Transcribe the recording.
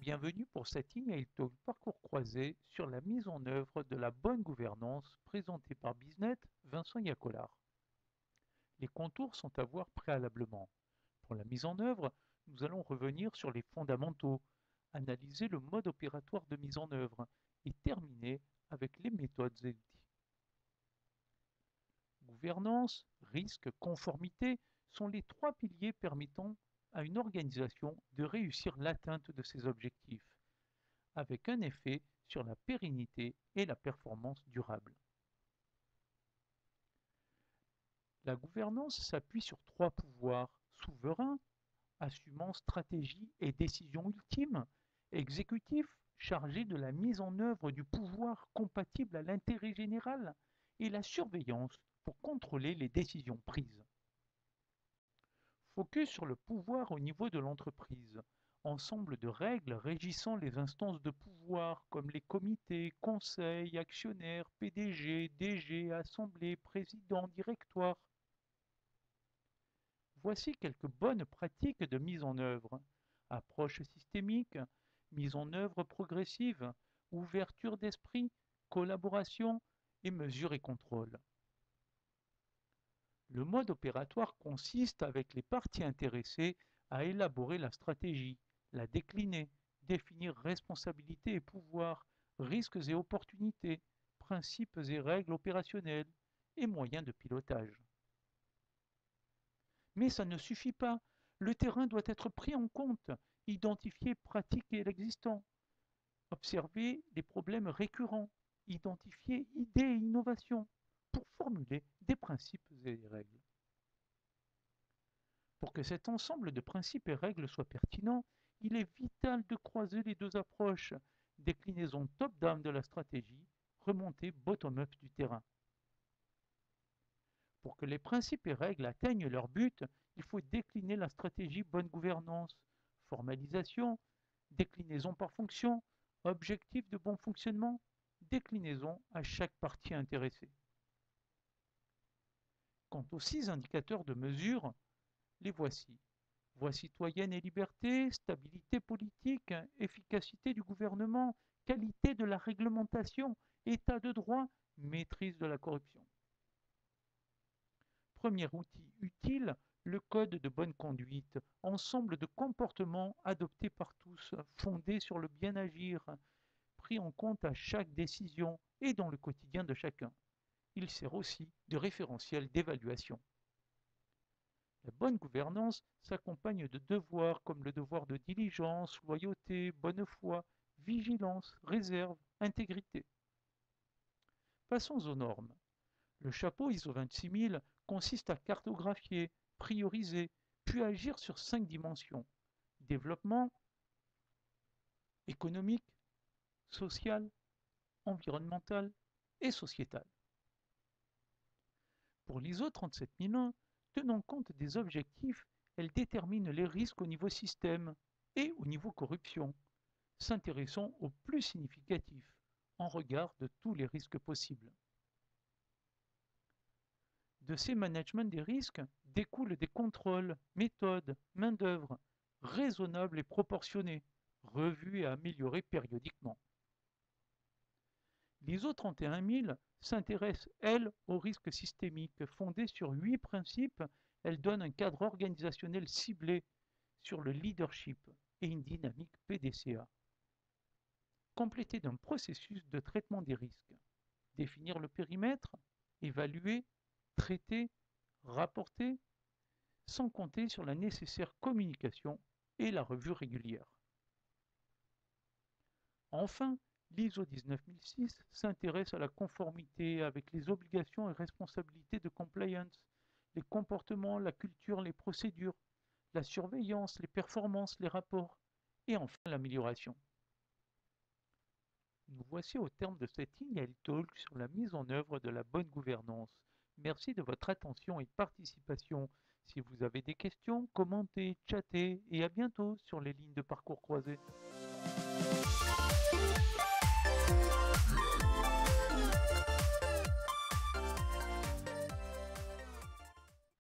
Bienvenue pour cette email talk parcours croisé sur la mise en œuvre de la bonne gouvernance présentée par Biznet Vincent Yacolard. Les contours sont à voir préalablement. Pour la mise en œuvre, nous allons revenir sur les fondamentaux, analyser le mode opératoire de mise en œuvre et terminer avec les méthodes et outils. Gouvernance, risque, conformité sont les trois piliers permettant à une organisation de réussir l'atteinte de ses objectifs, avec un effet sur la pérennité et la performance durable. La gouvernance s'appuie sur trois pouvoirs souverains, assumant stratégie et décision ultime, exécutif, chargé de la mise en œuvre du pouvoir compatible à l'intérêt général, et la surveillance pour contrôler les décisions prises. Focus sur le pouvoir au niveau de l'entreprise, ensemble de règles régissant les instances de pouvoir comme les comités, conseils, actionnaires, PDG, DG, assemblées, présidents, directoires. Voici quelques bonnes pratiques de mise en œuvre. Approche systémique, mise en œuvre progressive, ouverture d'esprit, collaboration et mesure et contrôle. Le mode opératoire consiste avec les parties intéressées à élaborer la stratégie, la décliner, définir responsabilités et pouvoirs, risques et opportunités, principes et règles opérationnelles et moyens de pilotage. Mais ça ne suffit pas. Le terrain doit être pris en compte, identifier, pratiquer l'existant, observer les problèmes récurrents, identifier idées et innovations pour formuler des principes et des règles. Pour que cet ensemble de principes et règles soit pertinent, il est vital de croiser les deux approches, déclinaison top-down de la stratégie, remontée bottom-up du terrain. Pour que les principes et règles atteignent leur but, il faut décliner la stratégie bonne gouvernance, formalisation, déclinaison par fonction, objectif de bon fonctionnement, déclinaison à chaque partie intéressée. Quant aux 6 indicateurs de mesure, les voici. Voix citoyenne et liberté, stabilité politique, efficacité du gouvernement, qualité de la réglementation, état de droit, maîtrise de la corruption. Premier outil utile, le code de bonne conduite, ensemble de comportements adoptés par tous, fondés sur le bien agir, pris en compte à chaque décision et dans le quotidien de chacun. Il sert aussi de référentiel d'évaluation. La bonne gouvernance s'accompagne de devoirs comme le devoir de diligence, loyauté, bonne foi, vigilance, réserve, intégrité. Passons aux normes. Le chapeau ISO 26000 consiste à cartographier, prioriser, puis agir sur 5 dimensions. Développement économique, social, environnemental et sociétal. Pour l'ISO 37001, tenant compte des objectifs, elle détermine les risques au niveau système et au niveau corruption, s'intéressant aux plus significatifs en regard de tous les risques possibles. De ces managements des risques découlent des contrôles, méthodes, main-d'œuvre raisonnables et proportionnés, revus et améliorés périodiquement. L'ISO 31000 s'intéresse, elle, aux risques systémiques. Fondée sur 8 principes, elle donne un cadre organisationnel ciblé sur le leadership et une dynamique PDCA, complétée d'un processus de traitement des risques. Définir le périmètre, évaluer, traiter, rapporter, sans compter sur la nécessaire communication et la revue régulière. Enfin, l'ISO 19006 s'intéresse à la conformité avec les obligations et responsabilités de compliance, les comportements, la culture, les procédures, la surveillance, les performances, les rapports et enfin l'amélioration. Nous voici au terme de cette email talk sur la mise en œuvre de la bonne gouvernance. Merci de votre attention et participation. Si vous avez des questions, commentez, chattez et à bientôt sur les lignes de parcours croisés.